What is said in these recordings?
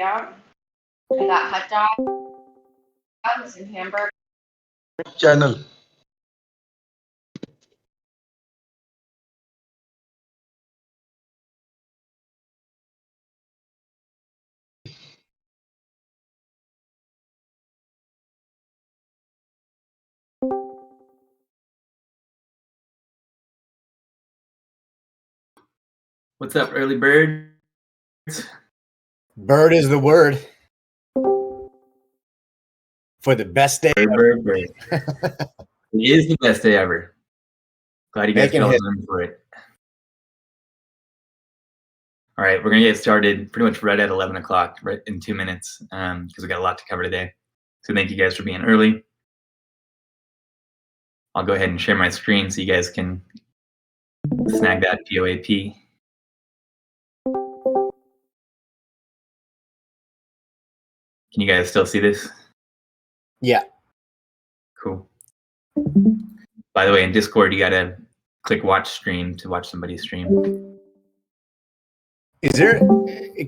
out. I got hot dogs and hamburgers. Channel. What's up, early birds? Bird is the word for the best day. Bird. It is the best day ever. Glad you guys fell in for it. All right, we're gonna get started pretty much right at 11 o'clock, right in 2 minutes, because we got a lot to cover today. So thank you guys for being early. I'll go ahead and share my screen so you guys can snag that POAP. Can you guys still see this? Yeah. Cool. By the way, in Discord, you gotta click watch stream to watch somebody stream. Is there?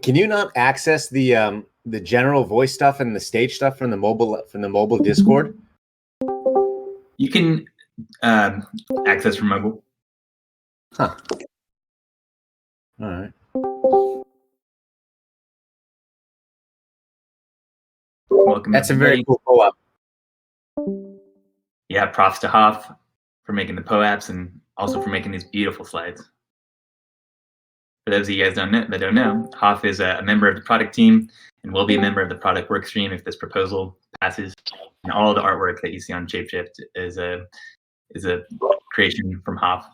Can you not access the general voice stuff and the stage stuff from the mobile Discord? You can access from mobile. Huh. All right. Welcome. That's everybody. a very cool co-op. Yeah, props to Hoff for making the POAPs and also for making these beautiful slides. For those of you guys that don't know, Hoff is a member of the product team and will be a member of the product workstream if this proposal passes. And all the artwork that you see on Shapeshift is a creation from Hoff.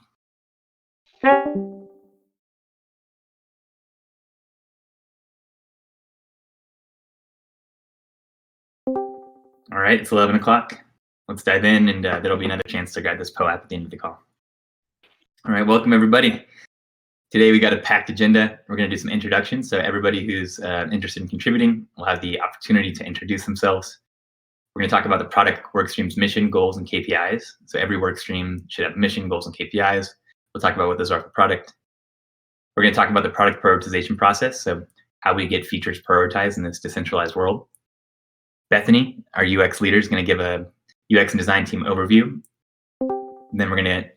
All right, it's 11 o'clock. Let's dive in, and there'll be another chance to guide this POAP at the end of the call. All right, welcome everybody. Today we got a packed agenda. We're going to do some introductions, so everybody who's interested in contributing will have the opportunity to introduce themselves. We're going to talk about the product workstream's mission, goals, and KPIs. So every workstream should have mission, goals, and KPIs. We'll talk about what those are for product. We're going to talk about the product prioritization process, so how we get features prioritized in this decentralized world. Bethany, our UX leader, is going to give a UX and design team overview. And then we're going to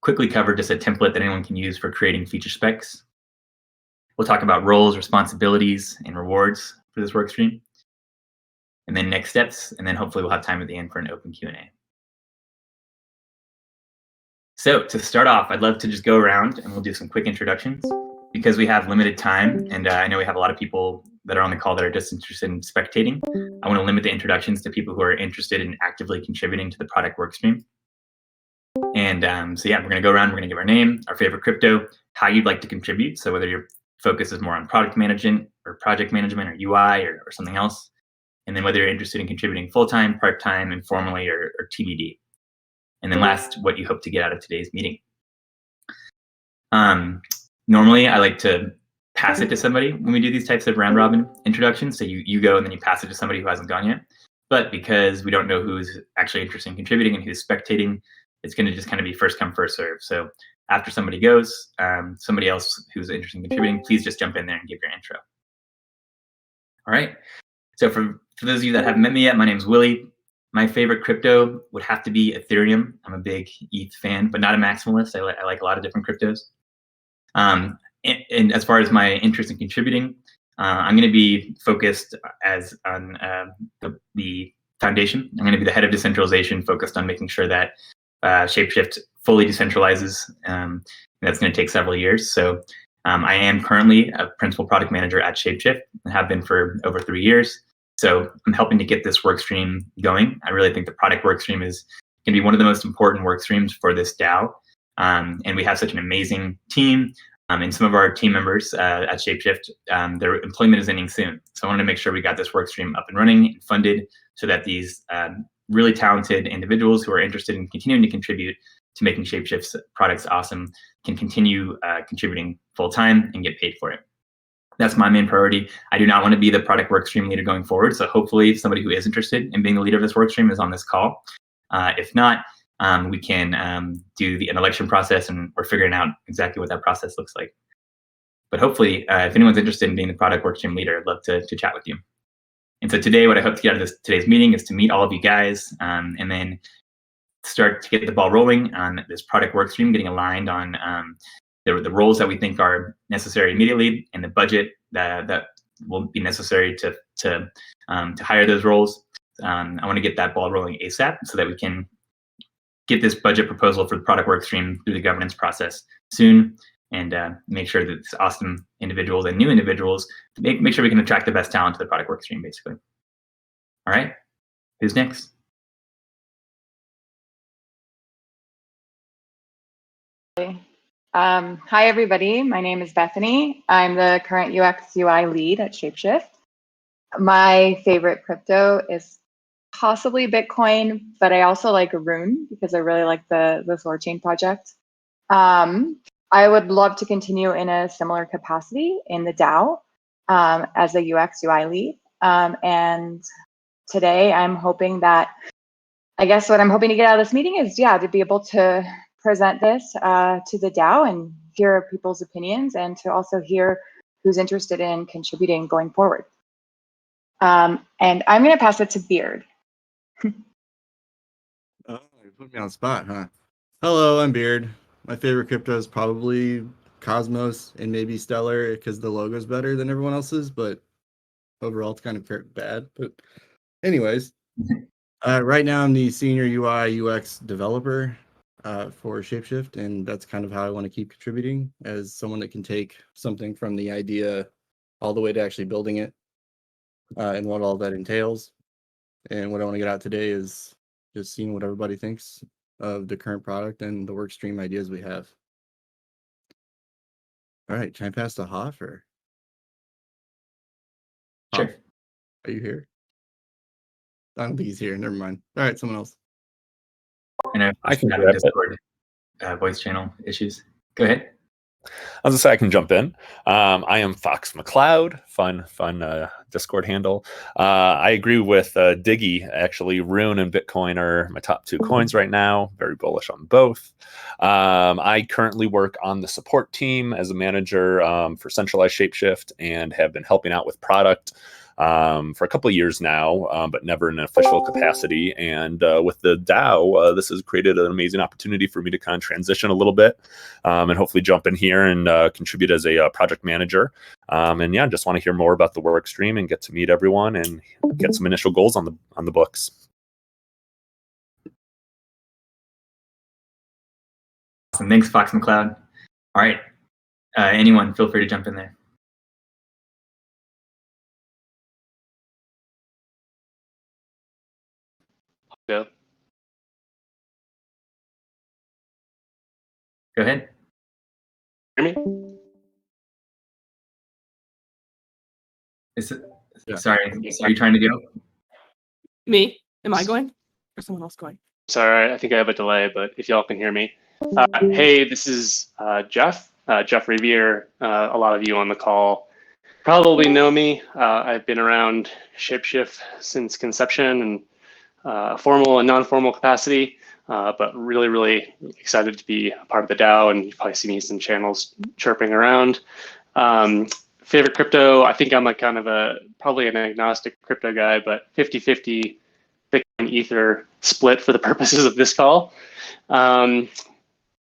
quickly cover just a template that anyone can use for creating feature specs. We'll talk about roles, responsibilities, and rewards for this workstream. And then next steps, and then hopefully we'll have time at the end for an open Q&A. So to start off, I'd love to just go around and we'll do some quick introductions. Because we have limited time, and I know we have a lot of people that are on the call that are just interested in spectating, I want to limit the introductions to people who are interested in actively contributing to the product workstream. And so yeah, we're going to go around, we're going to give our name, our favorite crypto, how you'd like to contribute. So whether your focus is more on product management or project management or UI or something else. And then whether you're interested in contributing full-time, part-time, informally, or TBD. And then last, what you hope to get out of today's meeting. Normally, I like to pass it to somebody when we do these types of round robin introductions. So you go and then you pass it to somebody who hasn't gone yet. But because we don't know who's actually interested in contributing and who's spectating, it's going to just kind of be first come, first serve. So after somebody goes, somebody else who's interested in contributing, please just jump in there and give your intro. All right. So for those of you that haven't met me yet, my name's Willie. My favorite crypto would have to be Ethereum. I'm a big ETH fan, but not a maximalist. I like a lot of different cryptos. And as far as my interest in contributing, I'm going to be focused on the foundation. I'm going to be the head of decentralization, focused on making sure that Shapeshift fully decentralizes. That's going to take several years. So I am currently a principal product manager at Shapeshift and have been for over 3 years. So I'm helping to get this workstream going. I really think the product workstream is going to be one of the most important workstreams for this DAO. And we have such an amazing team. And some of our team members at Shapeshift, their employment is ending soon. So I wanted to make sure we got this workstream up and running and funded so that these really talented individuals who are interested in continuing to contribute to making Shapeshift's products awesome can continue contributing full time and get paid for it. That's my main priority. I do not want to be the product workstream leader going forward. So hopefully somebody who is interested in being the leader of this workstream is on this call. If not, we can do an election process, and we're figuring out exactly what that process looks like. But hopefully, if anyone's interested in being the product workstream leader, I'd love to chat with you. And so today, what I hope to get out of today's meeting is to meet all of you guys, and then start to get the ball rolling on this product workstream, getting aligned on the roles that we think are necessary immediately, and the budget that will be necessary to hire those roles. I want to get that ball rolling ASAP so that we can get this budget proposal for the product workstream through the governance process soon, and make sure that these awesome individuals and new individuals, make sure we can attract the best talent to the product workstream, basically. All right, who's next? Hi, everybody. My name is Bethany. I'm the current UX UI lead at Shapeshift. My favorite crypto is possibly Bitcoin, but I also like Rune because I really like the Thorchain project. I would love to continue in a similar capacity in the DAO as a UX UI lead. And today I'm hoping that, I guess what I'm hoping to get out of this meeting is, to be able to present this to the DAO and hear people's opinions, and to also hear who's interested in contributing going forward. And I'm going to pass it to Beard. Oh, you put me on the spot, huh? Hello, I'm Beard. My favorite crypto is probably Cosmos and maybe Stellar because the logo's better than everyone else's, but overall it's kind of bad. But anyways, right now I'm the senior UI UX developer for Shapeshift, and that's kind of how I want to keep contributing, as someone that can take something from the idea all the way to actually building it, and what all that entails. And what I want to get out today is just seeing what everybody thinks of the current product and the workstream ideas we have. All right, can I pass to Hoffer? Sure. Hoff, are you here? I don't think he's here. Never mind. All right, someone else. I can have Discord voice channel issues. Go ahead. I was gonna say I can jump in. I am Fox McCloud, fun Discord handle. I agree with Diggy. Actually, Rune and Bitcoin are my top two coins right now. Very bullish on both. I currently work on the support team as a manager for centralized Shapeshift, and have been helping out with product for a couple of years now, but never in an official capacity. And with the DAO, this has created an amazing opportunity for me to kind of transition a little bit, and hopefully jump in here and contribute as a project manager. And yeah, just want to hear more about the work stream and get to meet everyone and get some initial goals on the books. Awesome. Thanks, Fox McCloud. All right, anyone, feel free to jump in there. Go. Go ahead. Hear me? Yeah. Sorry, are you trying to go? Me? Am I going? Or someone else going? Sorry, I think I have a delay, but if y'all can hear me. Hey, this is Jeff Riviere. A lot of you on the call probably know me. I've been around Shapeshift since conception, and formal and non-formal capacity, but really excited to be a part of the DAO, and you probably see me in some channels chirping around. Favorite crypto, I think I'm probably an agnostic crypto guy, but 50-50 Bitcoin Ether split for the purposes of this call. I'm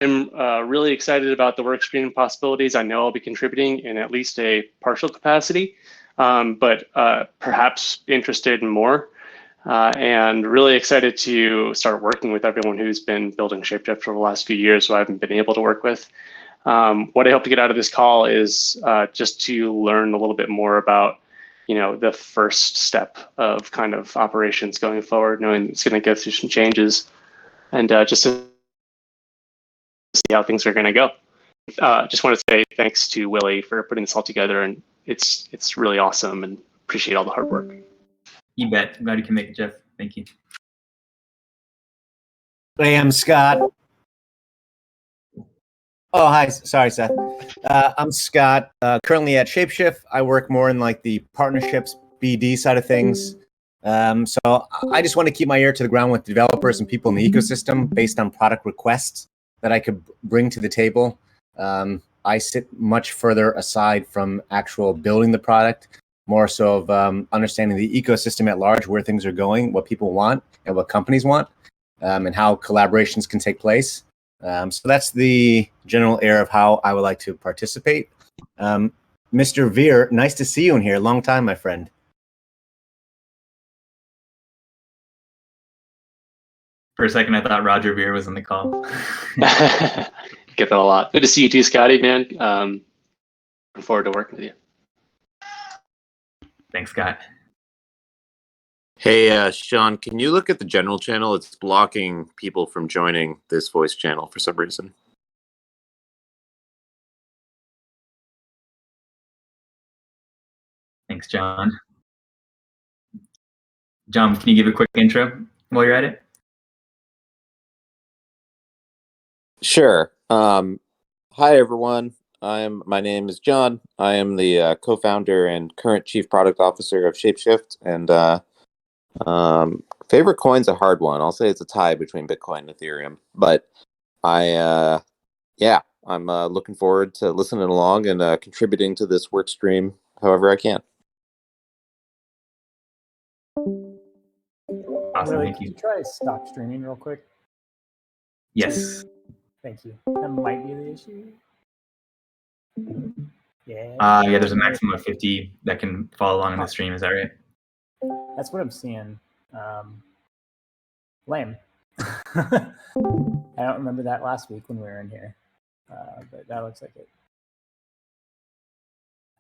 really excited about the workstream possibilities. I know I'll be contributing in at least a partial capacity, but perhaps interested in more. And really excited to start working with everyone who's been building Shapeshift for the last few years who I haven't been able to work with. What I hope to get out of this call is just to learn a little bit more about, the first step of kind of operations going forward, knowing it's going to go through some changes, and just to see how things are going to go. Just want to say thanks to Willie for putting this all together, and it's really awesome, and appreciate all the hard work. You bet. Glad you can make it, Jeff. Thank you. Hey, I'm Scott. Oh, hi. Sorry, Seth. I'm Scott. Currently at Shapeshift. I work more in like the partnerships BD side of things. So I just want to keep my ear to the ground with developers and people in the ecosystem based on product requests that I could bring to the table. I sit much further aside from actual building the product, more so of understanding the ecosystem at large, where things are going, what people want, and what companies want, and how collaborations can take place. So that's the general air of how I would like to participate. Mr. Veer, nice to see you in here. Long time, my friend. For a second, I thought Roger Veer was on the call. Get that a lot. Good to see you too, Scotty, man. Looking forward to working with you. Thanks, Scott. Hey, Sean, can you look at the general channel? It's blocking people from joining this voice channel for some reason. Thanks, John. John, can you give a quick intro while you're at it? Sure. Hi, everyone. My name is John. I am the co-founder and current chief product officer of Shapeshift. And favorite coin's a hard one. I'll say it's a tie between Bitcoin and Ethereum. But I'm looking forward to listening along and contributing to this work stream however I can. Awesome, Really, thank could you. you try stop streaming real quick? Yes. Thank you. That might be the issue. Yeah. Yeah, there's a maximum of 50 that can follow along in the stream. Is that right? That's what I'm seeing. Lame. I don't remember that last week when we were in here, but that looks like it.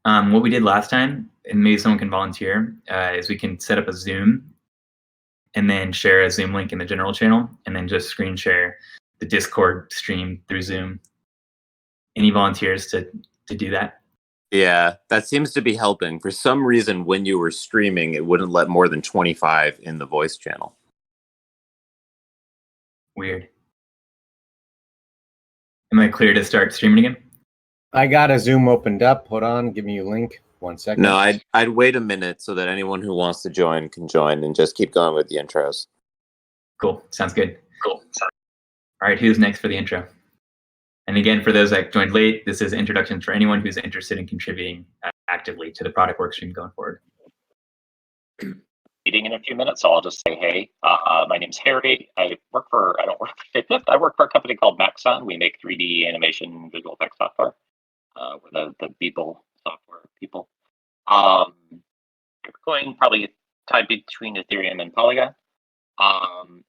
What we did last time, and maybe someone can volunteer, is we can set up a Zoom and then share a Zoom link in the general channel and then just screen share the Discord stream through Zoom. Any volunteers to do that? Yeah, that seems to be helping. For some reason, when you were streaming, it wouldn't let more than 25 in the voice channel. Weird. Am I clear to start streaming again? I got a Zoom opened up. Hold on, give me your link. 1 second. No, I'd wait a minute so that anyone who wants to join can join and just keep going with the intros. Cool. Sounds good. Cool. All right, who's next for the intro? And again, for those that joined late, this is introductions for anyone who's interested in contributing actively to the product workstream going forward. Meeting in a few minutes, so I'll just say, hey, my name's Harry. I don't work for Shapeshift. I work for a company called Maxon. We make 3D animation visual effects software. We're the people software people. Bitcoin probably tied between Ethereum and Polygon.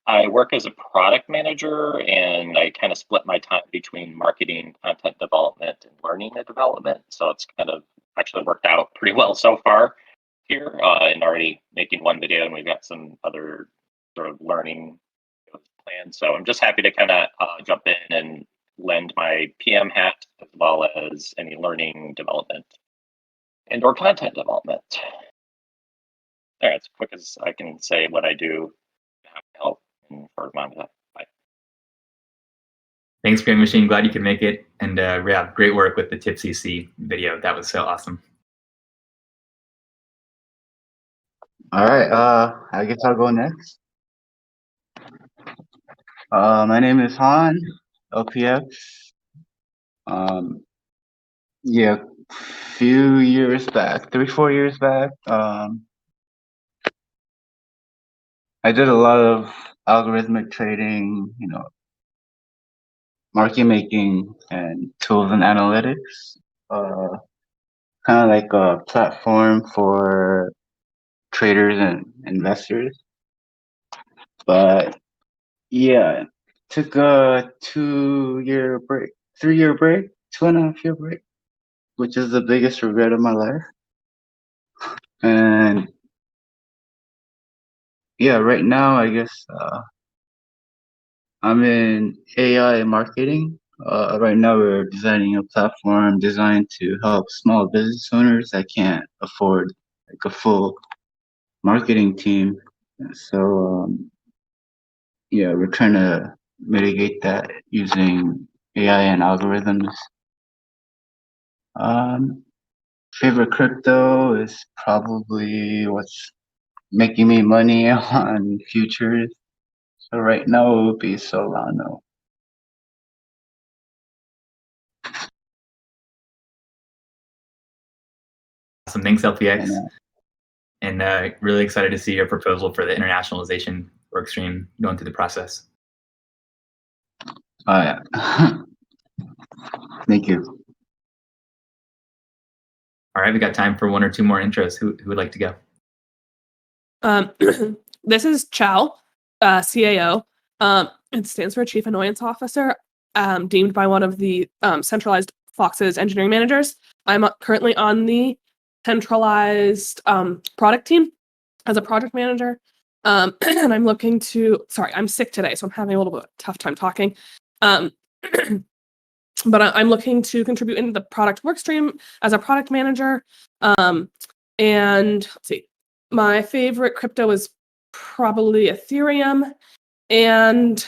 I work as a product manager, and I kind of split my time between marketing, content development, and learning and development. So it's kind of actually worked out pretty well so far here, and already making one video, and we've got some other sort of learning plans. So I'm just happy to kind of jump in and lend my PM hat as well as any learning development and or content development. There, it's quick as I can say what I do, how to help, and for my that. Bye. Thanks, Grand Machine. Glad you could make it. And yeah, great work with the TipCC video. That was so awesome. All right, I guess I'll go next. My name is Han, LPX. Yeah, few years back, 3-4 years back, I did a lot of algorithmic trading, market making and tools and analytics. Kind of like a platform for traders and investors. But yeah, took a 2-year break, 3-year break, 2.5-year break, which is the biggest regret of my life. And yeah, right now, I guess I'm in AI marketing. Right now, we're designing a platform designed to help small business owners that can't afford like a full marketing team. So yeah, we're trying to mitigate that using AI and algorithms. Favorite crypto is probably what's making me money on futures. So right now it would be Solano. Awesome. Thanks, LPX. And, And really excited to see your proposal for the internationalization workstream going through the process. oh yeah. Thank you. All right, we got time for one or two more intros. Who would like to go? This is Chow, CAO. It stands for Chief Annoyance Officer, deemed by one of the centralized Fox's engineering managers. I'm currently on the centralized product team as a project manager. And I'm looking to, sorry, I'm sick today, so I'm having a little bit of a tough time talking. But I'm looking to contribute into the product workstream as a product manager. And let's see, my favorite crypto is probably Ethereum. And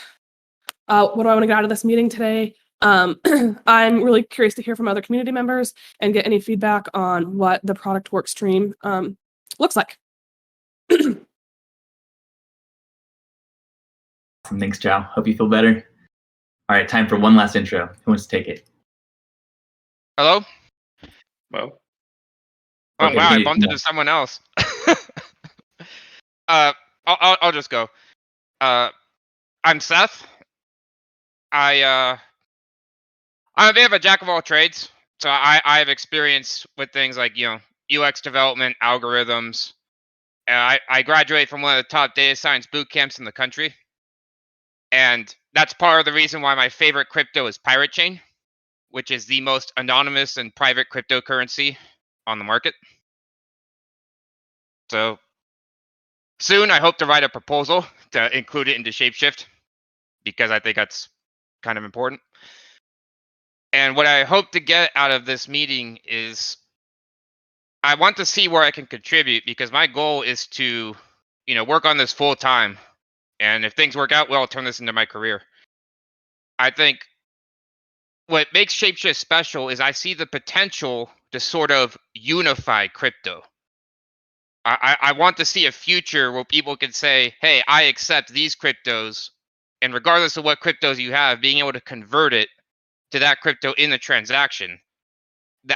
what do I want to get out of this meeting today? I'm really curious to hear from other community members and get any feedback on what the product workstream looks like. Thanks, Chow. Hope you feel better. All right, time for one last intro. Who wants to take it? Hello? Well, Oh Okay, wow, I Vinny, bumped into someone else. I'll just go. I'm Seth. I'm a bit of a jack of all trades. So I have experience with things like, UX development, algorithms. I graduated from one of the top data science boot camps in the country. And that's part of the reason why my favorite crypto is Pirate Chain, which is the most anonymous and private cryptocurrency on the market. So soon I hope to write a proposal to include it into Shapeshift, because I think that's kind of important. And what I hope to get out of this meeting is I want to see where I can contribute, because my goal is to, work on this full time. And if things work out well, I'll turn this into my career. I think what makes Shapeshift special is I see the potential to sort of unify crypto. I want to see a future where people can say, hey, I accept these cryptos, and regardless of what cryptos you have, being able to convert it to that crypto in the transaction.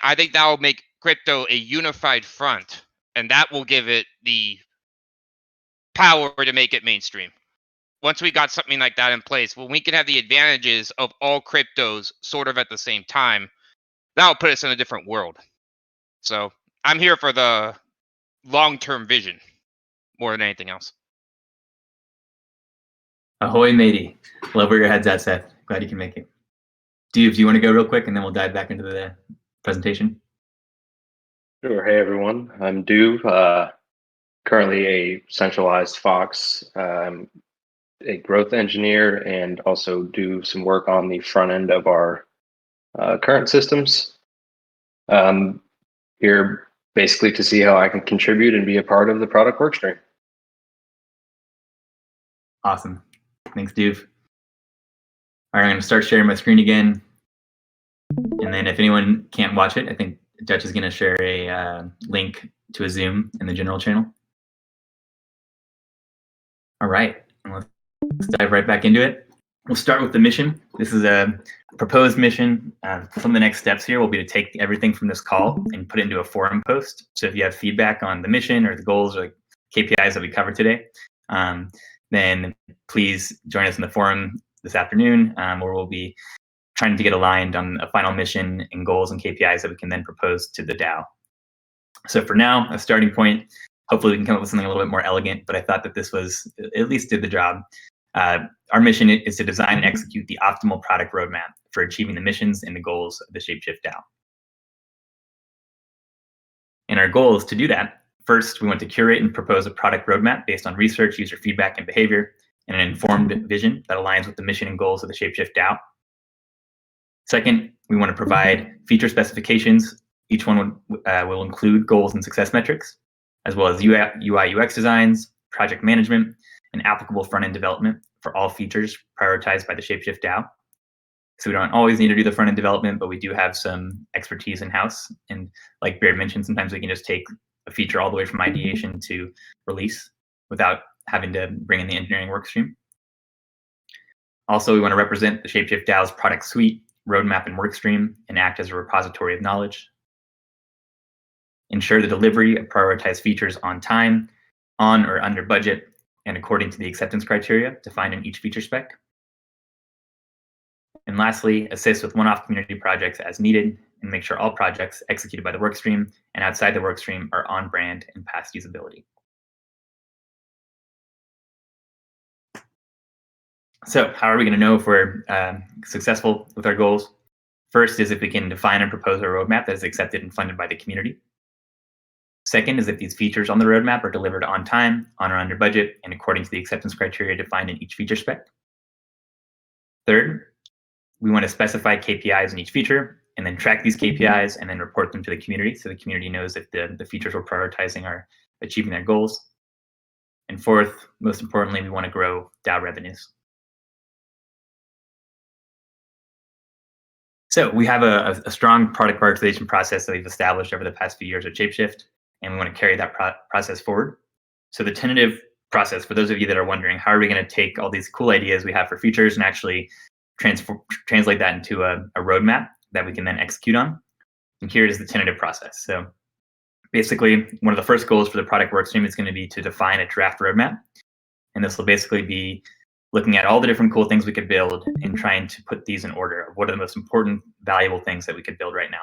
I think that will make crypto a unified front, and that will give it the power to make it mainstream. Once we got something like that in place, when we can have the advantages of all cryptos sort of at the same time, that'll put us in a different world. So I'm here for the long-term vision more than anything else. Ahoy, matey. Love where your head's at, Seth. Glad you can make it. Do you want to go real quick, and then we'll dive back into the presentation? Sure. Hey, everyone. I'm Duve, currently a centralized Fox. I'm a growth engineer and also do some work on the front end of our current systems. Here basically to see how I can contribute and be a part of the product workstream. Awesome. Thanks, Duve. All right, I'm going to start sharing my screen again. And then if anyone can't watch it, I think Dutch is going to share a link to a Zoom in the general channel. All right, let's dive right back into it. We'll start with the mission. This is a proposed mission. Some of the next steps here will be to take everything from this call and put it into a forum post. So if you have feedback on the mission or the goals or KPIs that we covered today, then please join us in the forum this afternoon, where we'll be trying to get aligned on a final mission and goals and KPIs that we can then propose to the DAO. So for now, a starting point, hopefully we can come up with something a little bit more elegant, but I thought that this was at least did the job. Our mission is to design and execute the optimal product roadmap for achieving the missions and the goals of the Shapeshift DAO. And our goal is to do that. First, we want to curate and propose a product roadmap based on research, user feedback, and behavior, and an informed vision that aligns with the mission and goals of the Shapeshift DAO. Second, we want to provide feature specifications. Each one will include goals and success metrics, as well as UI UX designs, project management, and applicable front-end development for all features prioritized by the Shapeshift DAO. So we don't always need to do the front-end development, but we do have some expertise in-house. And like Beard mentioned, sometimes we can just take a feature all the way from ideation to release without having to bring in the engineering workstream. Also, we want to represent the Shapeshift DAO's product suite, roadmap, and workstream, and act as a repository of knowledge. ensure the delivery of prioritized features on time, on or under budget, and according to the acceptance criteria defined in each feature spec. And lastly, assist with one-off community projects as needed and make sure all projects executed by the workstream and outside the workstream are on brand and past usability. So how are we going to know if we're successful with our goals? First is if we can define and propose a roadmap that is accepted and funded by the community. Second is if these features on the roadmap are delivered on time, on or under budget, and according to the acceptance criteria defined in each feature spec. Third, we want to specify KPIs in each feature and then track these KPIs and then report them to the community so the community knows if the features we're prioritizing are achieving their goals. And fourth, most importantly, we want to grow DAO revenues. So we have a strong product prioritization process that we've established over the past few years at Shapeshift, and we want to carry that process forward. So the tentative process, for those of you that are wondering, how are we going to take all these cool ideas we have for features and actually translate that into a roadmap that we can then execute on? And here is the tentative process. So basically, one of the first goals for the product workstream is going to be to define a draft roadmap. And this will basically be looking at all the different cool things we could build and trying to put these in order of what are the most important, valuable things that we could build right now.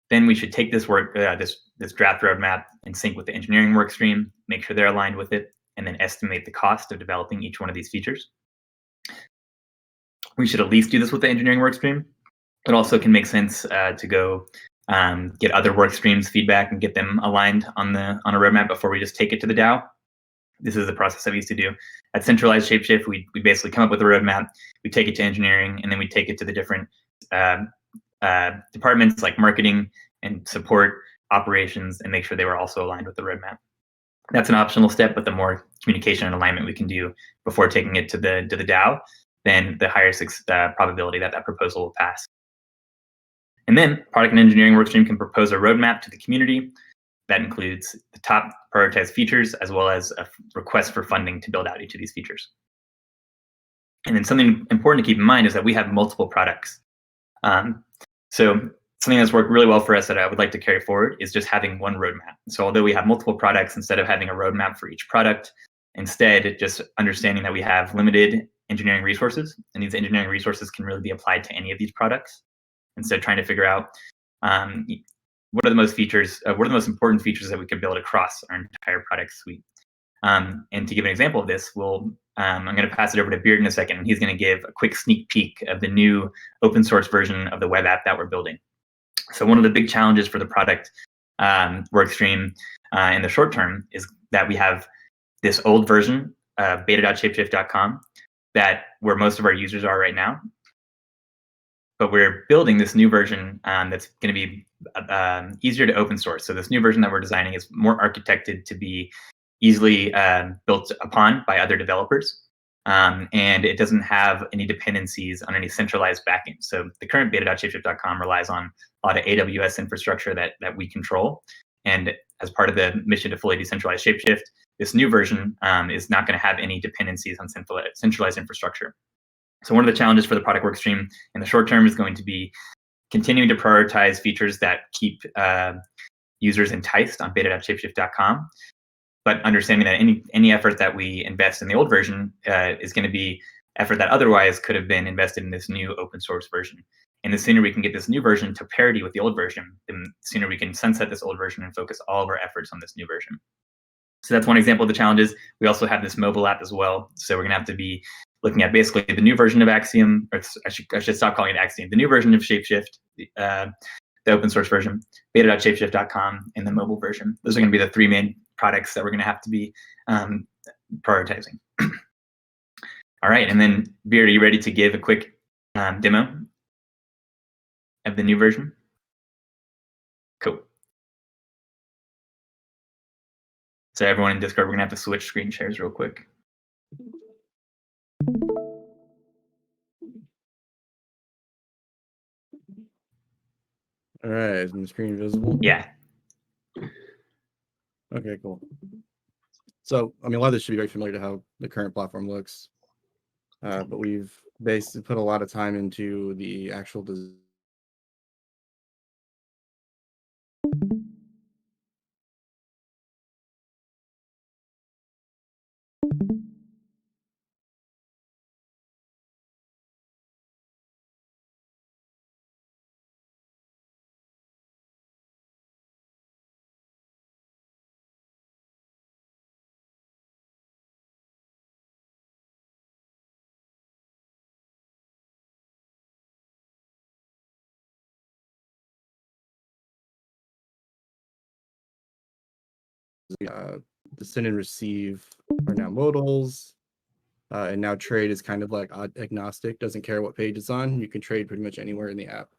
Then we should take this this draft roadmap and sync with the engineering workstream, make sure they're aligned with it, and then estimate the cost of developing each one of these features. We should at least do this with the engineering workstream. It also can make sense to go get other workstreams feedback and get them aligned on a roadmap before we just take it to the DAO. This is the process that we used to do. At centralized Shapeshift, we basically come up with a roadmap, we take it to engineering, and then we take it to the different departments like marketing and support, operations, and make sure they were also aligned with the roadmap. That's an optional step, but the more communication and alignment we can do before taking it to the DAO, then the higher probability that proposal will pass. And then product and engineering workstream can propose a roadmap to the community. That includes the top prioritized features as well as a request for funding to build out each of these features. And then something important to keep in mind is that we have multiple products. So something that's worked really well for us that I would like to carry forward is just having one roadmap. So although we have multiple products, instead of having a roadmap for each product, instead just understanding that we have limited engineering resources, and these engineering resources can really be applied to any of these products. Instead, trying to figure out what are the most important features that we could build across our entire product suite. And to give an example of this, I'm going to pass it over to Beard in a second, and he's going to give a quick sneak peek of the new open source version of the web app that we're building. So one of the big challenges for the product workstream in the short term is that we have this old version of beta.shapeshift.com where most of our users are right now. But we're building this new version that's going to be easier to open source. So this new version that we're designing is more architected to be easily built upon by other developers. And it doesn't have any dependencies on any centralized backend. So the current beta.shapeshift.com relies on a lot of AWS infrastructure that we control. And as part of the mission to fully decentralize Shapeshift, this new version is not going to have any dependencies on centralized infrastructure. So one of the challenges for the product workstream in the short term is going to be continuing to prioritize features that keep users enticed on beta.shapeshift.com, but understanding that any effort that we invest in the old version is going to be effort that otherwise could have been invested in this new open source version. And the sooner we can get this new version to parity with the old version, the sooner we can sunset this old version and focus all of our efforts on this new version. So that's one example of the challenges. We also have this mobile app as well. So we're going to have to be looking at basically the new version of Axiom, or I should stop calling it Axiom, the new version of Shapeshift, the open source version, beta.shapeshift.com, and the mobile version. Those are going to be the three main products that we're going to have to be prioritizing. All right, and then Beard, are you ready to give a quick demo of the new version? Cool. So everyone in Discord, we're going to have to switch screen shares real quick. All right, is my screen visible? Yeah. Okay, cool. So, I mean, a lot of this should be very familiar to how the current platform looks, but we've basically put a lot of time into the actual design. The send and receive are now modals. And now trade is kind of like agnostic, doesn't care what page it's on. You can trade pretty much anywhere in the app.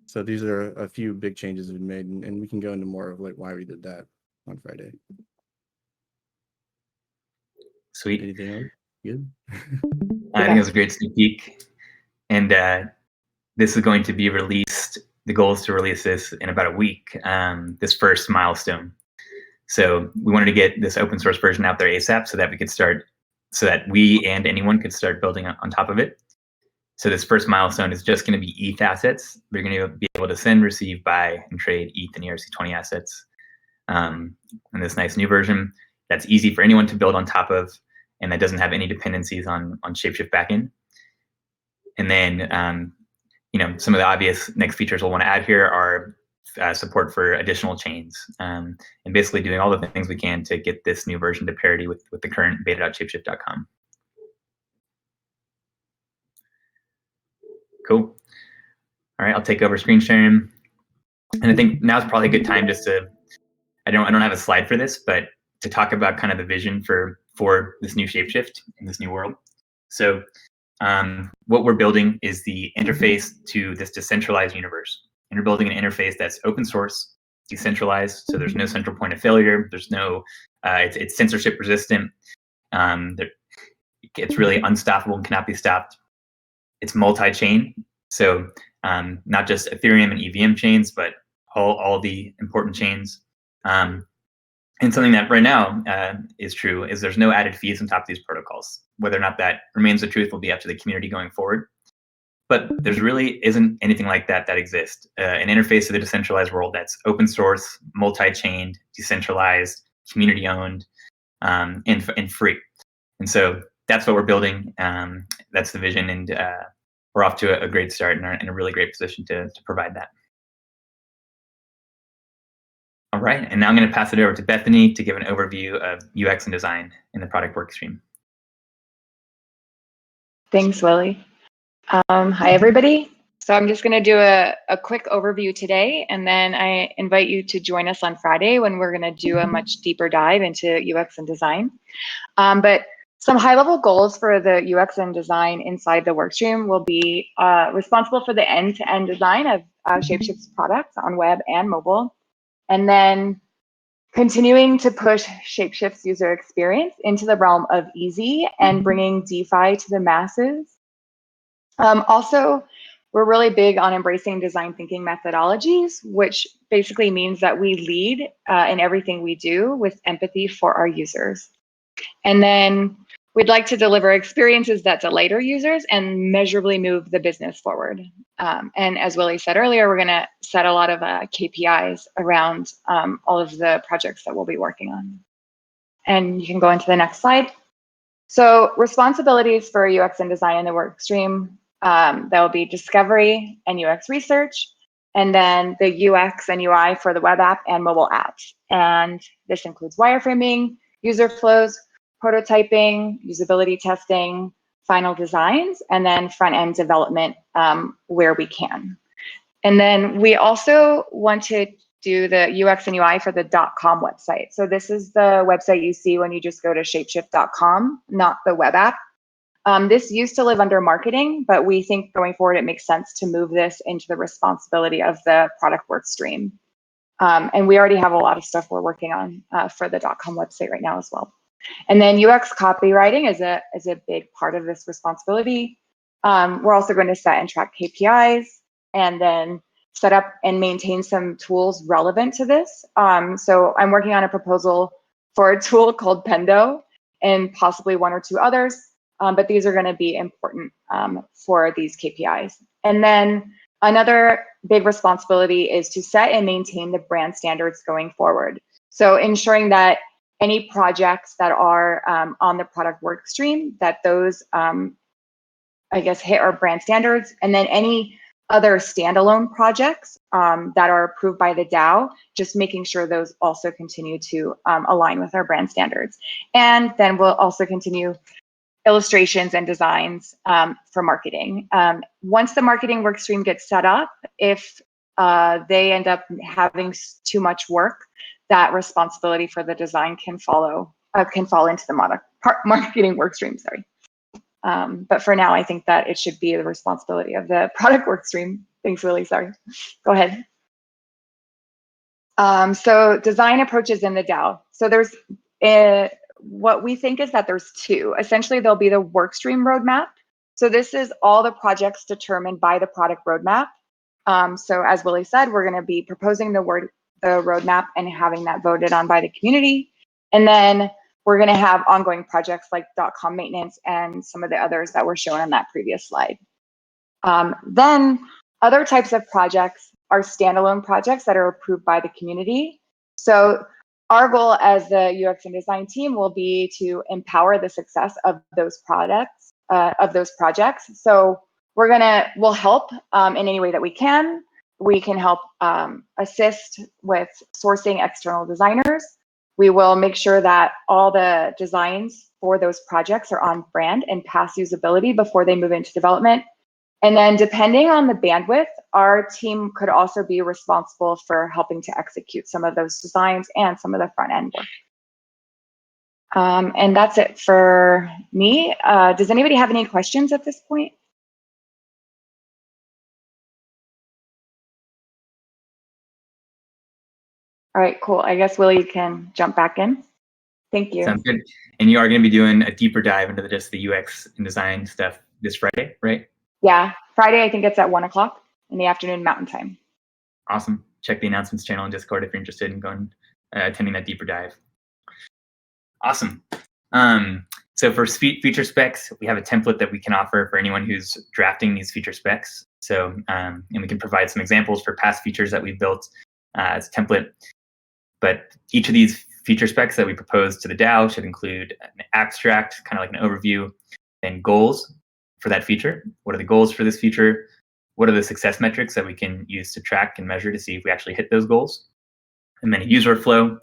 So these are a few big changes we've made, and we can go into more of like why we did that on Friday. Sweet. Anything else? Good. I think it was a great sneak peek. And this is going to be released. The goal is to release this in about a week, this first milestone. So we wanted to get this open source version out there ASAP so that we could start, so that we and anyone could start building on top of it. So this first milestone is just going to be ETH assets. We're going to be able to send, receive, buy, and trade ETH and ERC20 assets in this nice new version that's easy for anyone to build on top of, and that doesn't have any dependencies on Shapeshift backend. And then, some of the obvious next features we'll want to add here are support for additional chains, and basically doing all the things we can to get this new version to parity with the current beta.shapeshift.com. Cool. All right, I'll take over screen sharing. And I think now's probably a good time just to, I don't have a slide for this, but to talk about kind of the vision for this new Shapeshift in this new world. So what we're building is the interface to this decentralized universe. And we're building an interface that's open source, decentralized, so there's no central point of failure. There's no, it's censorship resistant. It's really unstoppable and cannot be stopped. It's multi-chain, so not just Ethereum and EVM chains, but all the important chains. And something that right now is true is there's no added fees on top of these protocols. Whether or not that remains the truth will be up to the community going forward. But there's really isn't anything like that exists. An interface to the decentralized world that's open source, multi-chained, decentralized, community-owned, and free. And so that's what we're building. That's the vision, and we're off to a great start and are in a really great position to provide that. All right, and now I'm going to pass it over to Bethany to give an overview of UX and design in the product workstream. Thanks, Willie. Hi, everybody. So I'm just going to do a quick overview today, and then I invite you to join us on Friday when we're going to do a much deeper dive into UX and design. But some high-level goals for the UX and design inside the workstream will be responsible for the end-to-end design of Shapeshift's products on web and mobile, and then continuing to push Shapeshift's user experience into the realm of easy and bringing DeFi to the masses. Also, we're really big on embracing design thinking methodologies, which basically means that we lead in everything we do with empathy for our users. And then we'd like to deliver experiences that delight our users and measurably move the business forward. And as Willie said earlier, we're going to set a lot of KPIs around all of the projects that we'll be working on. And you can go into the next slide. So responsibilities for UX and design in the workstream, that will be discovery and UX research, and then the UX and UI for the web app and mobile apps. And this includes wireframing, user flows, prototyping, usability testing, final designs, and then front-end development where we can. And then we also want to do the UX and UI for the .com website. So this is the website you see when you just go to shapeshift.com, not the web app. This used to live under marketing, but we think going forward it makes sense to move this into the responsibility of the product work stream. And we already have a lot of stuff we're working on for the .com website right now as well. And then UX copywriting is a big part of this responsibility. We're also going to set and track KPIs and then set up and maintain some tools relevant to this. So I'm working on a proposal for a tool called Pendo and possibly one or two others. But these are going to be important for these KPIs. And then another big responsibility is to set and maintain the brand standards going forward. So ensuring that any projects that are on the product work stream, that those, I guess, hit our brand standards, and then any other standalone projects that are approved by the DAO, just making sure those also continue to align with our brand standards. And then we'll also continue illustrations and designs for marketing. Once the marketing work stream gets set up, if they end up having too much work, that responsibility for the design can fall into the marketing work stream. Sorry. But for now, I think that it should be the responsibility of the product work stream. Thanks, Willie. Sorry. Go ahead. So design approaches in the DAO. So there's what we think is that there's two. Essentially, there'll be the work stream roadmap. So this is all the projects determined by the product roadmap. So as Willie said, we're going to be proposing the roadmap and having that voted on by the community. And then we're going to have ongoing projects like .com maintenance and some of the others that were shown on that previous slide. Then other types of projects are standalone projects that are approved by the community. So our goal as the UX and design team will be to empower the success of those projects. So we'll help in any way that we can. We can help assist with sourcing external designers. We will make sure that all the designs for those projects are on brand and pass usability before they move into development. And then depending on the bandwidth, our team could also be responsible for helping to execute some of those designs and some of the front end work. And that's it for me. Does anybody have any questions at this point? All right, cool. I guess Willie can jump back in. Thank you. Sounds good. And you are going to be doing a deeper dive into just the UX and design stuff this Friday, right? Yeah, Friday, I think it's at 1 o'clock in the afternoon Mountain Time. Awesome. Check the announcements channel in Discord if you're interested in going attending that deeper dive. Awesome. So for feature specs, we have a template that we can offer for anyone who's drafting these feature specs. So and we can provide some examples for past features that we've built as a template. But each of these feature specs that we propose to the DAO should include an abstract, kind of like an overview, and goals for that feature. What are the goals for this feature? What are the success metrics that we can use to track and measure to see if we actually hit those goals? And then a user flow,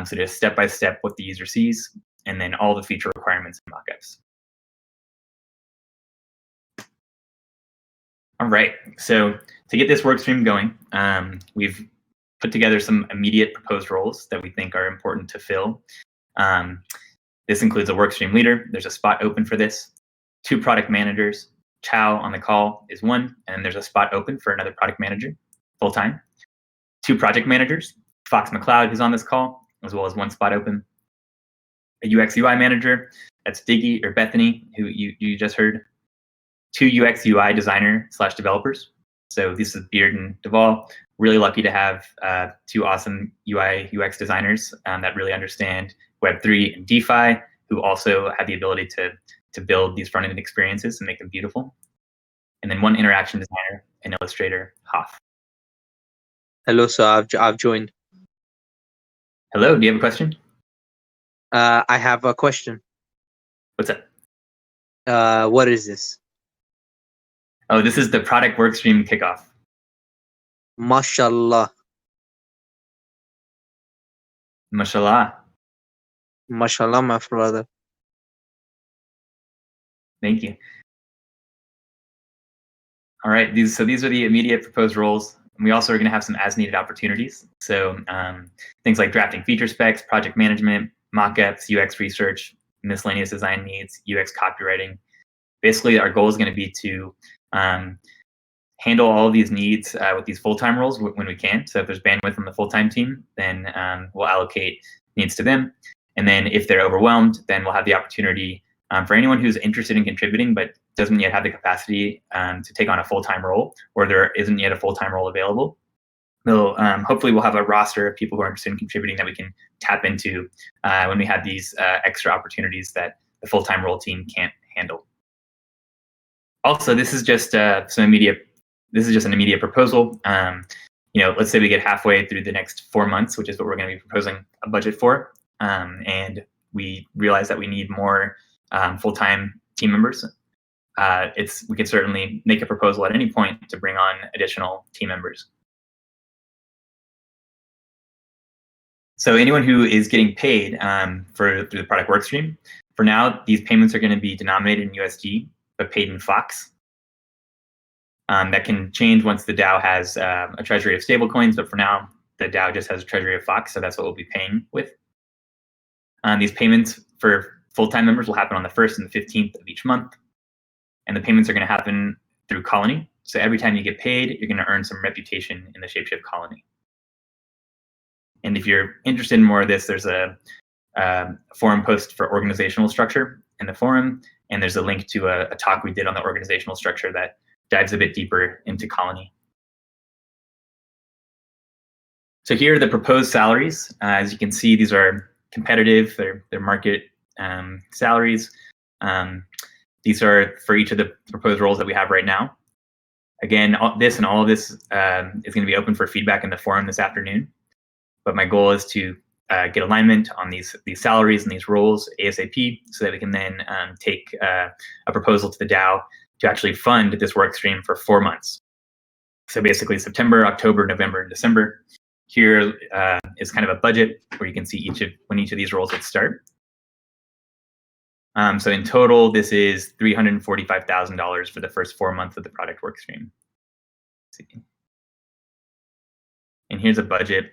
so just step-by-step what the user sees, and then all the feature requirements and mockups. All right, so to get this work stream going, we've put together some immediate proposed roles that we think are important to fill. This includes a workstream leader. There's a spot open for this. 2 product managers. Chow on the call is 1, and there's a spot open for another product manager full-time. 2 project managers. Fox McCloud, who's on this call, as well as 1 spot open. A UX UI manager. That's Diggy or Bethany, who you just heard. 2 UX UI designer/developers. So this is Beard and Duvall. Really lucky to have 2 awesome UI UX designers that really understand Web3 and DeFi, who also have the ability to build these front-end experiences and make them beautiful. And then 1 interaction designer and illustrator, Hoff. Hello, sir. I've joined. Hello, do you have a question? I have a question. What's up? What is this? Oh, this is the product workstream kickoff. Mashallah. Mashallah. Mashallah, my brother. Thank you. All right, these are the immediate proposed roles. And we also are going to have some as-needed opportunities. So things like drafting feature specs, project management, mockups, UX research, miscellaneous design needs, UX copywriting. Basically, our goal is going to be to handle all of these needs with these full-time roles when we can. So if there's bandwidth on the full-time team, then we'll allocate needs to them. And then if they're overwhelmed, then we'll have the opportunity for anyone who's interested in contributing but doesn't yet have the capacity to take on a full-time role, or there isn't yet a full-time role available. Hopefully we'll have a roster of people who are interested in contributing that we can tap into when we have these extra opportunities that the full-time role team can't handle. Also, this is just an immediate proposal. Let's say we get halfway through the next 4 months, which is what we're going to be proposing a budget for. and we realized that we need more full-time team members. We could certainly make a proposal at any point to bring on additional team members. So anyone who is getting paid through the product workstream, for now, these payments are going to be denominated in USD, but paid in Fox. That can change once the DAO has a treasury of stablecoins, but for now, the DAO just has a treasury of Fox, so that's what we'll be paying with. These payments for full-time members will happen on the 1st and the 15th of each month, and the payments are going to happen through Colony. So every time you get paid, you're going to earn some reputation in the Shapeshift Colony. And if you're interested in more of this, there's a forum post for organizational structure in the forum, and there's a link to a talk we did on the organizational structure that dives a bit deeper into Colony. So here are the proposed salaries. As you can see, these are competitive, they're market salaries. These are for each of the proposed roles that we have right now. Again, all of this is going to be open for feedback in the forum this afternoon. But my goal is to get alignment on these salaries and these roles ASAP, so that we can then take a proposal to the DAO to actually fund this work stream for 4 months. So basically September, October, November, and December. Here is kind of a budget where you can see when each of these roles would start. So in total, this is $345,000 for the first 4 months of the product work stream. Let's see. And here's a budget.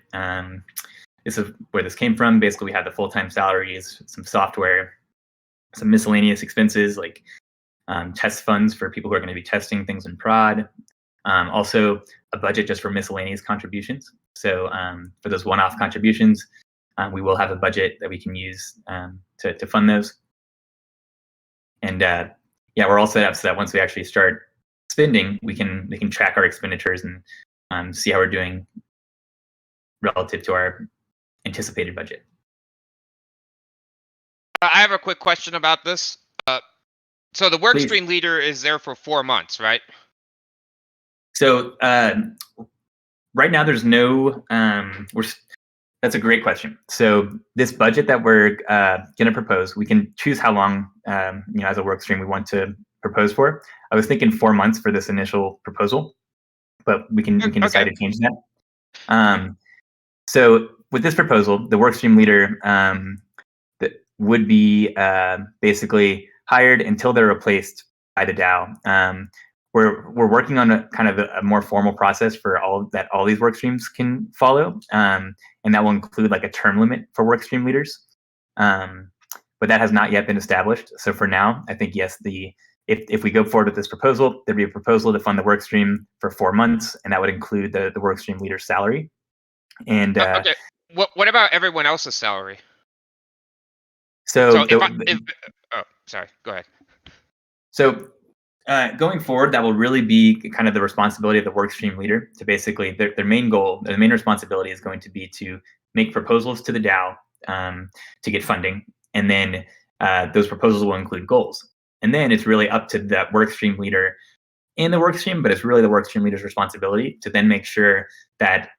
This is where this came from. Basically, we have the full-time salaries, some software, some miscellaneous expenses like test funds for people who are going to be testing things in prod. Also, a budget just for miscellaneous contributions. So for those one-off contributions, we will have a budget that we can use to fund those. And yeah, we're all set up so that once we actually start spending, we can track our expenditures and see how we're doing relative to our anticipated budget. I have a quick question about this. So the workstream leader is there for 4 months, right? So right now there's no, that's a great question. So this budget that we're going to propose, we can choose how long, as a workstream we want to propose for. I was thinking 4 months for this initial proposal, but we can decide to change that. So with this proposal, the workstream leader that would be basically hired until they're replaced by the DAO. We're working on a kind of a more formal process for all these work streams can follow, and that will include like a term limit for workstream leaders. But that has not yet been established. So for now, I think yes, if we go forward with this proposal, there'd be a proposal to fund the workstream for 4 months, and that would include the workstream leader's salary. And okay, what about everyone else's salary? So sorry, go ahead. So going forward, that will really be kind of the responsibility of the workstream leader to basically their main goal, their main responsibility is going to be to make proposals to the DAO to get funding, and then those proposals will include goals. And then it's really up to that workstream leader in the workstream, but it's really the workstream leader's responsibility to then make sure that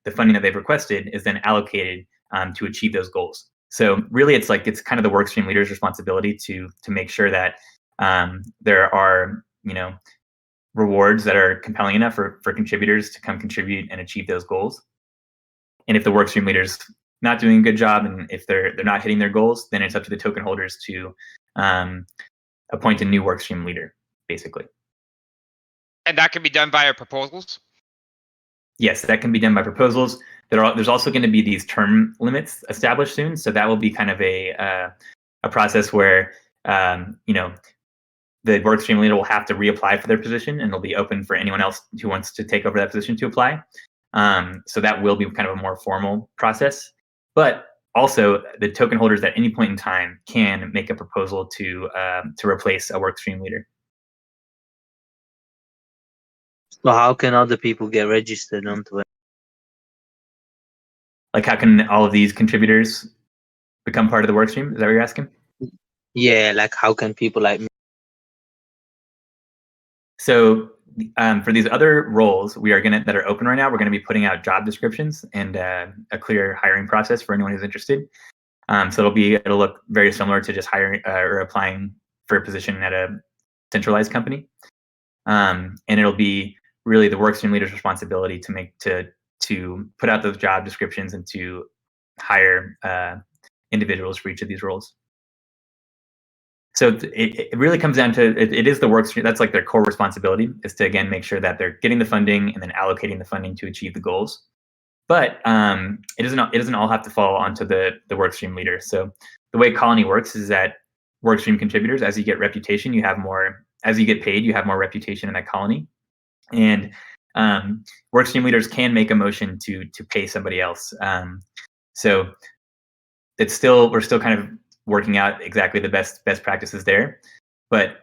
the funding that they've requested is then allocated to achieve those goals. So really, it's kind of the workstream leader's responsibility to make sure that there are rewards that are compelling enough for contributors to come contribute and achieve those goals. And if the workstream leader's not doing a good job, and if they're not hitting their goals, then it's up to the token holders to appoint a new workstream leader, basically. And that can be done via proposals? Yes, that can be done by proposals. There's also going to be these term limits established soon, so that will be kind of a process where the workstream leader will have to reapply for their position, and it'll be open for anyone else who wants to take over that position to apply. So that will be kind of a more formal process. But also, the token holders at any point in time can make a proposal to replace a workstream leader. So how can other people get registered onto it? Like, how can all of these contributors become part of the workstream? Is that what you're asking? Yeah, like how can people like me? So for these other roles that are open right now, we're gonna be putting out job descriptions and a clear hiring process for anyone who's interested. So it'll look very similar to just hiring or applying for a position at a centralized company. And it'll be really the workstream leader's responsibility to put out those job descriptions and to hire individuals for each of these roles. So it really comes down to it is the workstream. That's like their core responsibility, is to again make sure that they're getting the funding and then allocating the funding to achieve the goals. But it doesn't all have to fall onto the workstream leader. So the way Colony works is that workstream contributors, as you get reputation, you have more. As you get paid, you have more reputation in that colony. And workstream leaders can make a motion to pay somebody else. So we're still kind of working out exactly the best practices there. But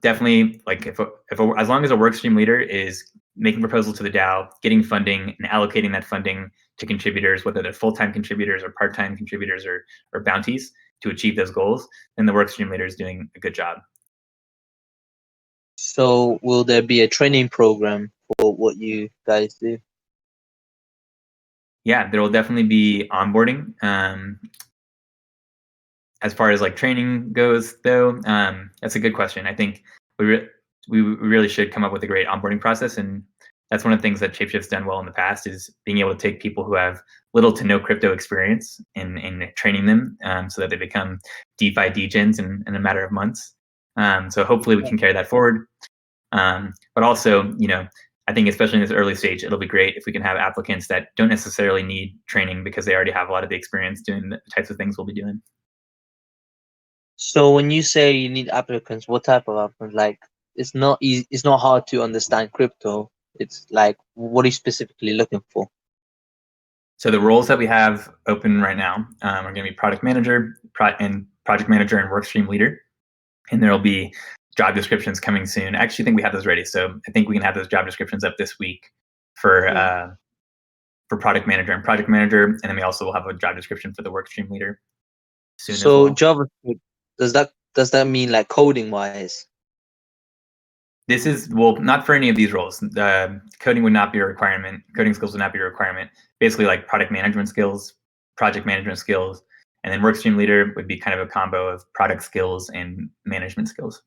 definitely, like as long as a workstream leader is making proposals to the DAO, getting funding, and allocating that funding to contributors, whether they're full-time contributors or part-time contributors or bounties, to achieve those goals, then the workstream leader is doing a good job. So will there be a training program for what you guys do? Yeah, there will definitely be onboarding. As far as like training goes, though, that's a good question. I think we really should come up with a great onboarding process, and that's one of the things that Shapeshift's done well in the past, is being able to take people who have little to no crypto experience and training them so that they become DeFi degens in a matter of months. So hopefully we can carry that forward. But also, I think especially in this early stage, it'll be great if we can have applicants that don't necessarily need training because they already have a lot of the experience doing the types of things we'll be doing. So when you say you need applicants, what type of applicants? Like, it's not easy, it's not hard to understand crypto. It's like, what are you specifically looking for? So the roles that we have open right now are going to be product manager and project manager and workstream leader. And there'll be job descriptions coming soon. I actually think we have those ready. So I think we can have those job descriptions up this week for product manager and project manager. And then we also will have a job description for the workstream leader soon. So as well. JavaScript, does that mean like coding wise? This is, well, not for any of these roles. Coding would not be a requirement. Coding skills would not be a requirement. Basically like product management skills, project management skills, and then workstream leader would be kind of a combo of product skills and management skills.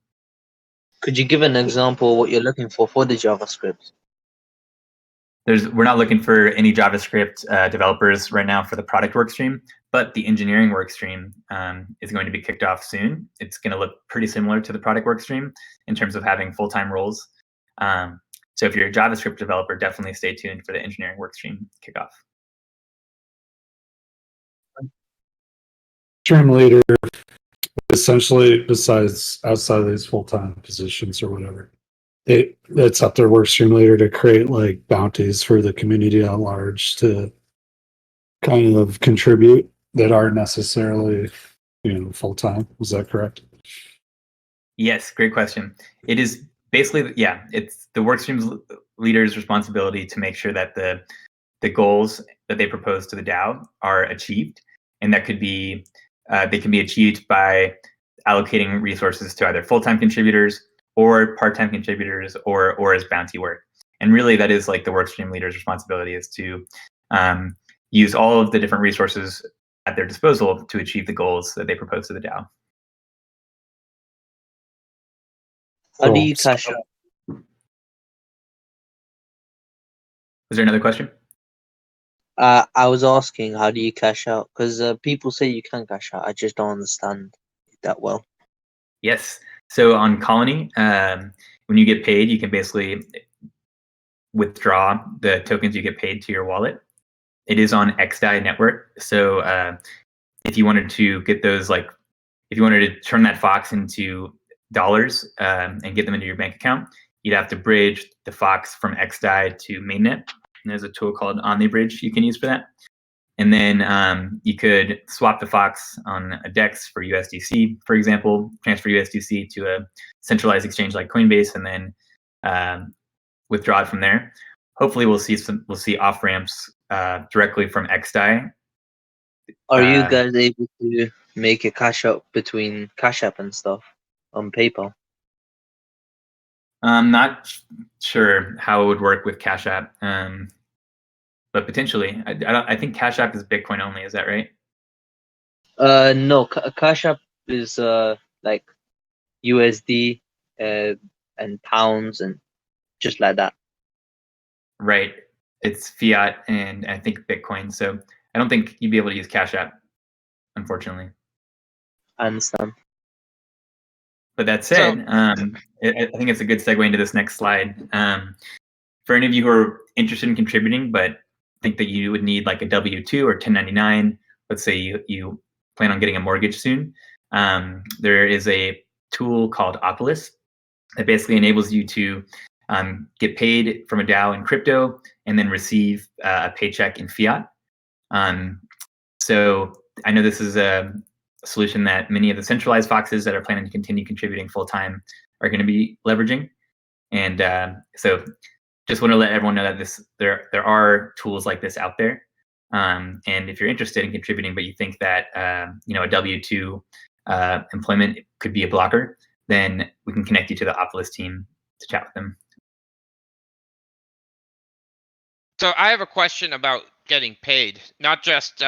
Could you give an example of what you're looking for the JavaScript? We're not looking for any JavaScript developers right now for the product workstream, but the engineering workstream is going to be kicked off soon. It's going to look pretty similar to the product workstream in terms of having full-time roles. So if you're a JavaScript developer, definitely stay tuned for the engineering workstream kickoff. Stream leader, essentially, besides outside of these full-time positions or whatever, it's up to their workstream leader to create like bounties for the community at large to kind of contribute that aren't necessarily, full-time. Is that correct? Yes, great question. It is basically, yeah, it's the workstream leader's responsibility to make sure that the goals that they propose to the DAO are achieved, and that could be they can be achieved by allocating resources to either full-time contributors or part-time contributors or as bounty work. And really that is like the workstream leader's responsibility, is to use all of the different resources at their disposal to achieve the goals that they propose to the DAO. How do you cash out? Was there another question? I was asking, how do you cash out? Because people say you can cash out. I just don't understand it that well. Yes. So on Colony, when you get paid, you can basically withdraw the tokens you get paid to your wallet. It is on XDAI network. So if you wanted to get those, like if you wanted to turn that Fox into dollars and get them into your bank account, you'd have to bridge the Fox from XDAI to mainnet. And there's a tool called OmniBridge you can use for that. And then you could swap the Fox on a DEX for USDC, for example, transfer USDC to a centralized exchange like Coinbase, and then withdraw it from there. Hopefully, we'll see off ramps directly from XDAI. Are you guys able to make a cash out between Cash App and stuff on PayPal? I'm not sure how it would work with Cash App, but potentially. I think Cash App is Bitcoin only. Is that right? No, Cash App is like USD and pounds and just like that. Right. It's fiat and I think Bitcoin. So I don't think you'd be able to use Cash App, unfortunately. I understand. But that said, I think it's a good segue into this next slide. For any of you who are interested in contributing, but think that you would need like a W-2 or 1099, let's say you plan on getting a mortgage soon, there is a tool called Opolis that basically enables you to get paid from a DAO in crypto and then receive a paycheck in fiat. So I know this is a solution that many of the centralized foxes that are planning to continue contributing full time are going to be leveraging. And so just want to let everyone know that there are tools like this out there. And if you're interested in contributing, but you think that a W-2 employment could be a blocker, then we can connect you to the Opolis team to chat with them. So I have a question about getting paid, not just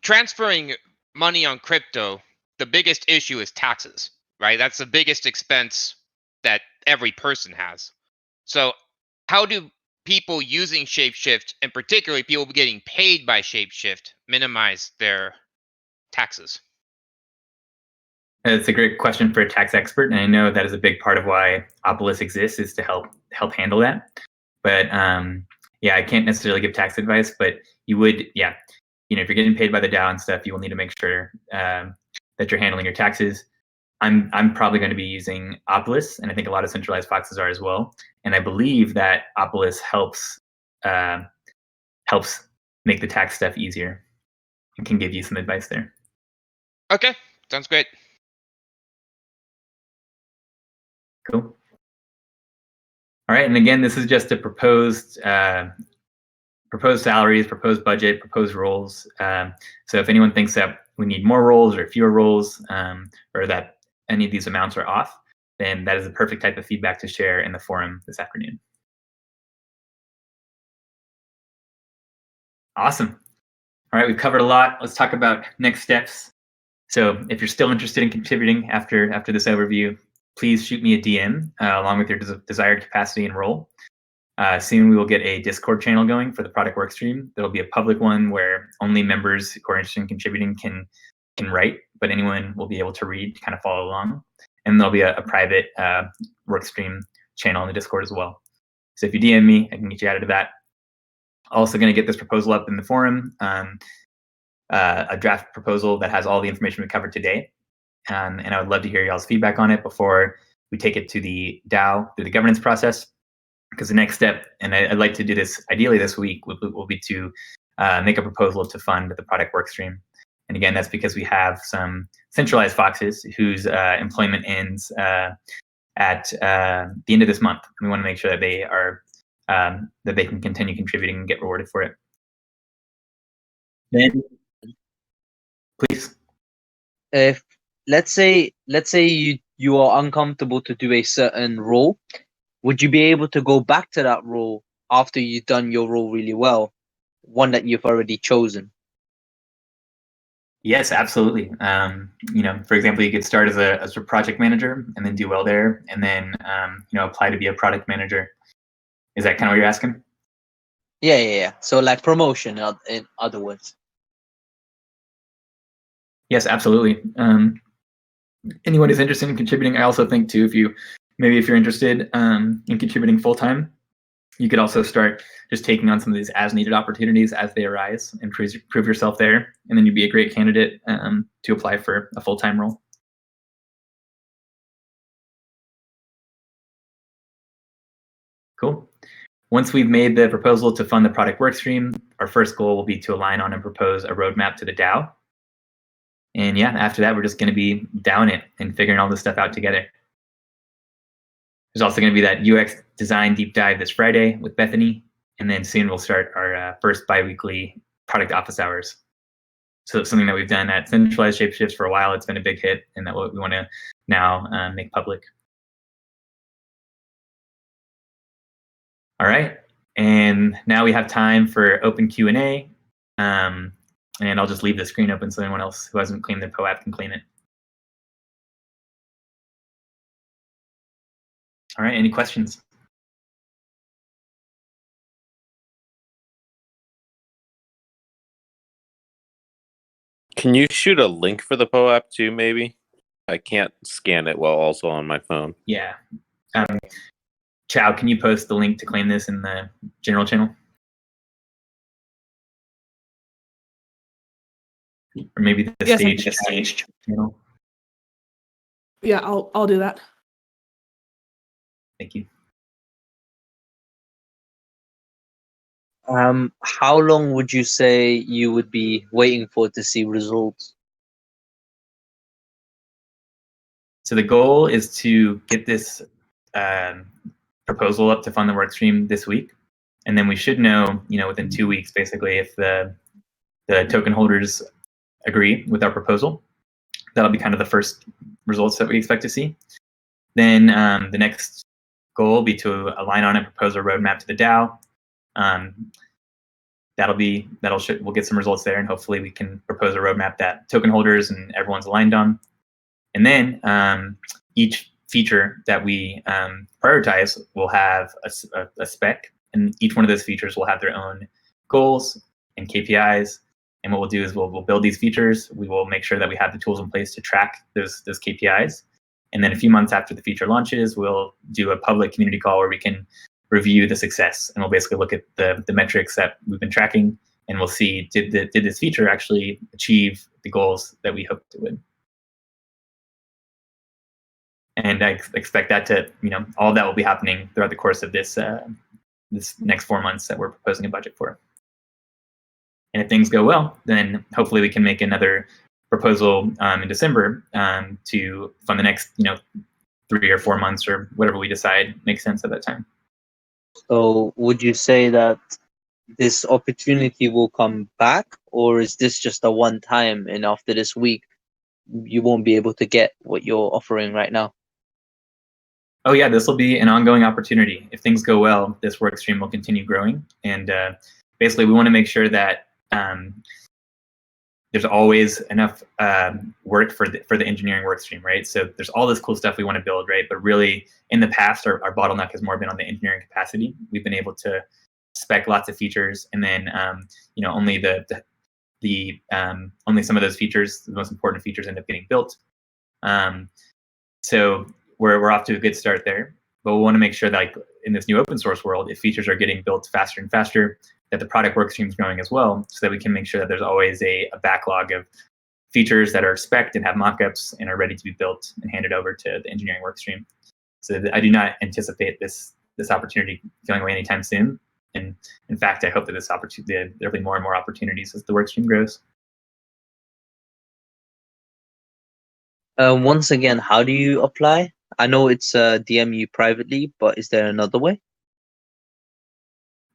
transferring money on crypto. The biggest issue is taxes, right? That's the biggest expense that every person has. So how do people using Shapeshift, and particularly people getting paid by Shapeshift, minimize their taxes? It's a great question for a tax expert, and I know that is a big part of why Opolis exists, is to help handle that. But I can't necessarily give tax advice, but you would, if you're getting paid by the DAO and stuff, you will need to make sure that you're handling your taxes. I'm probably going to be using Opolis, and I think a lot of centralized foxes are as well. And I believe that Opolis helps make the tax stuff easier and can give you some advice there. Okay, sounds great. Cool. All right, and again, this is just a proposed salaries, proposed budget, proposed roles. So if anyone thinks that we need more roles or fewer roles, or that any of these amounts are off, then that is the perfect type of feedback to share in the forum this afternoon. Awesome. All right, we've covered a lot. Let's talk about next steps. So if you're still interested in contributing after this overview, please shoot me a DM along with your desired capacity and role. Soon we will get a Discord channel going for the product workstream. There'll be a public one where only members who are interested in contributing can write, but anyone will be able to read, kind of follow along. And there'll be a private workstream channel in the Discord as well. So if you DM me, I can get you added to that. Also going to get this proposal up in the forum, a draft proposal that has all the information we covered today. And I would love to hear y'all's feedback on it before we take it to the DAO through the governance process. Because the next step, and I'd like to do this ideally this week, will be to make a proposal to fund the product workstream. And again, that's because we have some centralized foxes whose employment ends at the end of this month. We want to make sure that they are that they can continue contributing and get rewarded for it. Then, please. If let's say you are uncomfortable to do a certain role, would you be able to go back to that role after you've done your role really well, one that you've already chosen? Yes, absolutely. For example, you could start as a project manager and then do well there, and then apply to be a product manager. Is that kind of what you're asking? Yeah. So like promotion, in other words. Yes, absolutely. Anyone who's interested in contributing, I also think too, if you're interested in contributing full time, you could also start just taking on some of these as needed opportunities as they arise and prove yourself there, and then you'd be a great candidate to apply for a full time role. Cool. Once we've made the proposal to fund the product workstream, our first goal will be to align on and propose a roadmap to the DAO. And after that, we're just going to be down it and figuring all this stuff out together. There's also going to be that UX design deep dive this Friday with Bethany, and then soon we'll start our first bi-weekly product office hours. So it's something that we've done at centralized Shapeshifts for a while. It's been a big hit, and that we want to now make public. All right, and now we have time for open Q&A, and I'll just leave the screen open so anyone else who hasn't claimed their POAP can claim it. All right, any questions? Can you shoot a link for the POAP too, maybe? I can't scan it while also on my phone. Yeah. Chow, can you post the link to claim this in the general channel? Or maybe the Yes, stage channel? Yeah, I'll do that. Thank you. How long would you say you would be waiting for to see results? So the goal is to get this proposal up to fund the workstream this week, and then we should know, within 2 weeks, basically, if the token holders agree with our proposal. That'll be kind of the first results that we expect to see. Then the next goal will be to align on and propose a roadmap to the DAO. We'll get some results there, and hopefully we can propose a roadmap that token holders and everyone's aligned on. And then each feature that we prioritize will have a spec, and each one of those features will have their own goals and KPIs. And what we'll do is we'll build these features. We will make sure that we have the tools in place to track those KPIs. And then a few months after the feature launches, we'll do a public community call where we can review the success. And we'll basically look at the metrics that we've been tracking, and we'll see, did this feature actually achieve the goals that we hoped it would? And I expect that to, all of that will be happening throughout the course of this next 4 months that we're proposing a budget for. And if things go well, then hopefully we can make another proposal in December to fund the next, 3 or 4 months or whatever we decide makes sense at that time. So would you say that this opportunity will come back, or is this just a one time and after this week you won't be able to get what you're offering right now? Oh yeah, this will be an ongoing opportunity. If things go well, this work stream will continue growing. And basically we want to make sure that there's always enough work for the engineering work stream, right? So there's all this cool stuff we want to build, right? But really, in the past, our bottleneck has more been on the engineering capacity. We've been able to spec lots of features, and then only only some of those features, the most important features, end up getting built. So we're off to a good start there. But we want to make sure that, like, in this new open source world, if features are getting built faster and faster, that the product work stream is growing as well, so that we can make sure that there's always a backlog of features that are spec'd and have mockups and are ready to be built and handed over to the engineering work stream. So I do not anticipate this opportunity going away anytime soon. And in fact, I hope that there'll be more and more opportunities as the work stream grows. Once again, how do you apply? I know it's DM you privately, but is there another way?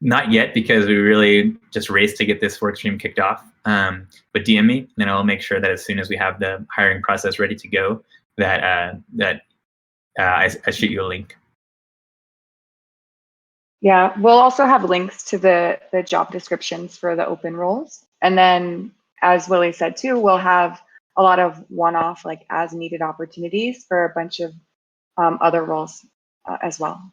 Not yet, because we really just raced to get this workstream kicked off. But DM me, and then I'll make sure that as soon as we have the hiring process ready to go, that I shoot you a link. Yeah, we'll also have links to the job descriptions for the open roles. And then, as Willie said too, we'll have a lot of one-off, like as needed opportunities for a bunch of other roles as well.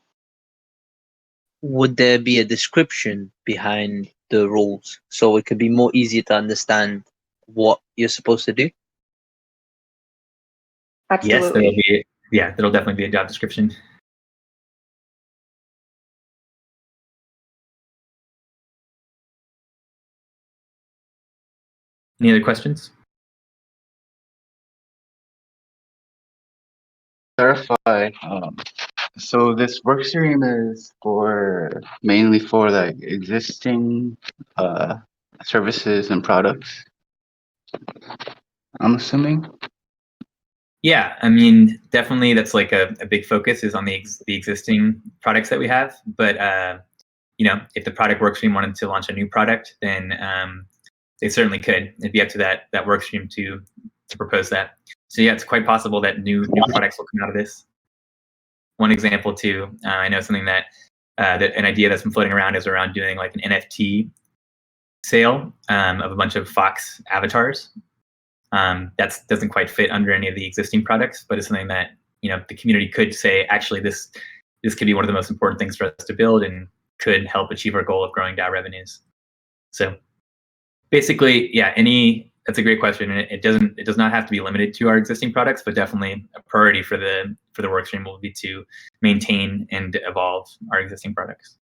Would there be a description behind the roles so it could be more easy to understand what you're supposed to do? Absolutely. Yes, there'll definitely be a job description. Any other questions? Clarify. So this workstream is mainly for like existing services and products, I'm assuming. Yeah, I mean, definitely that's like a big focus is on the existing products that we have. But if the product workstream wanted to launch a new product, then they certainly could. It'd be up to that workstream to propose that. So yeah, it's quite possible that new products will come out of this. One example too, I know something that an idea that's been floating around is around doing like an NFT sale of a bunch of Fox avatars. That doesn't quite fit under any of the existing products, but it's something that the community could say, actually, this could be one of the most important things for us to build and could help achieve our goal of growing DAO revenues. So basically, yeah, that's a great question, and it does not have to be limited to our existing products, but definitely a priority for the workstream will be to maintain and evolve our existing products.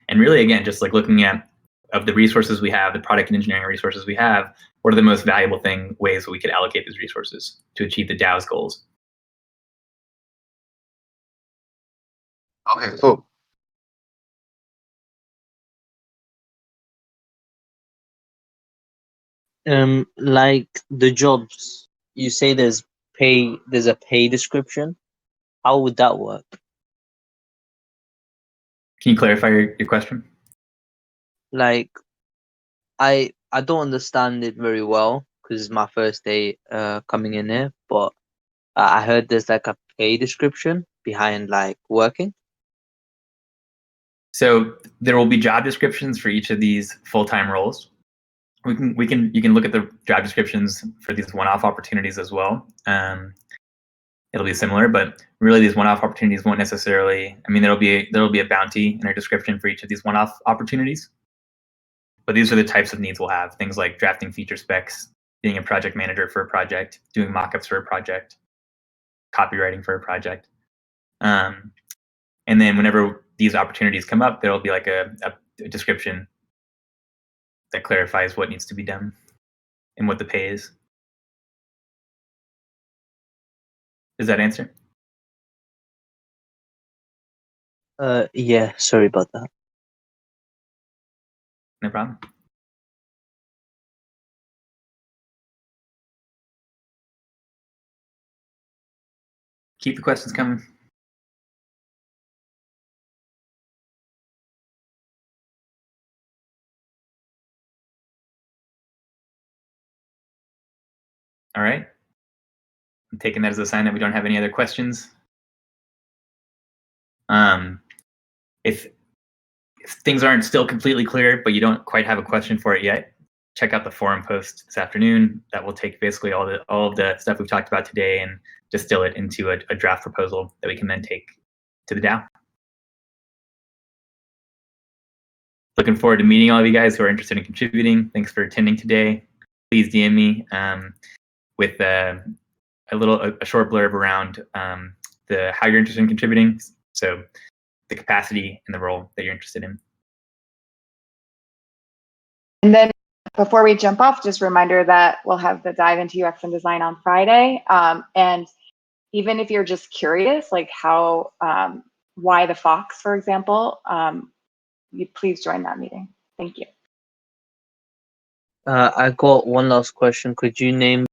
And really, again, just like looking at of the resources we have, the product and engineering resources we have, what are the most valuable ways that we could allocate these resources to achieve the DAO's goals? Okay, cool. Like the jobs, you say there's a pay description. How would that work? Can you clarify your question? Like, I don't understand it very well because it's my first day coming in here, but I heard there's like a pay description behind like working. So there will be job descriptions for each of these full-time roles. You can look at the job descriptions for these one-off opportunities as well. It'll be similar, but really these one-off opportunities won't necessarily. I mean, there'll be a bounty in our description for each of these one-off opportunities. But these are the types of needs we'll have. Things like drafting feature specs, being a project manager for a project, doing mockups for a project, copywriting for a project. And then whenever these opportunities come up, there'll be like a description that clarifies what needs to be done and what the pay is. Does that answer? Yeah, sorry about that. No problem. Keep the questions coming. All right. I'm taking that as a sign that we don't have any other questions. If things aren't still completely clear, but you don't quite have a question for it yet, check out the forum post this afternoon. That will take basically all of the stuff we've talked about today and distill it into a draft proposal that we can then take to the DAO. Looking forward to meeting all of you guys who are interested in contributing. Thanks for attending today. Please DM me with a short blurb around how you're interested in contributing. So the capacity and the role that you're interested in. And then before we jump off, just a reminder that we'll have the dive into UX and design on Friday. And even if you're just curious, like why the Fox, for example, you please join that meeting. Thank you. I got one last question. Could you name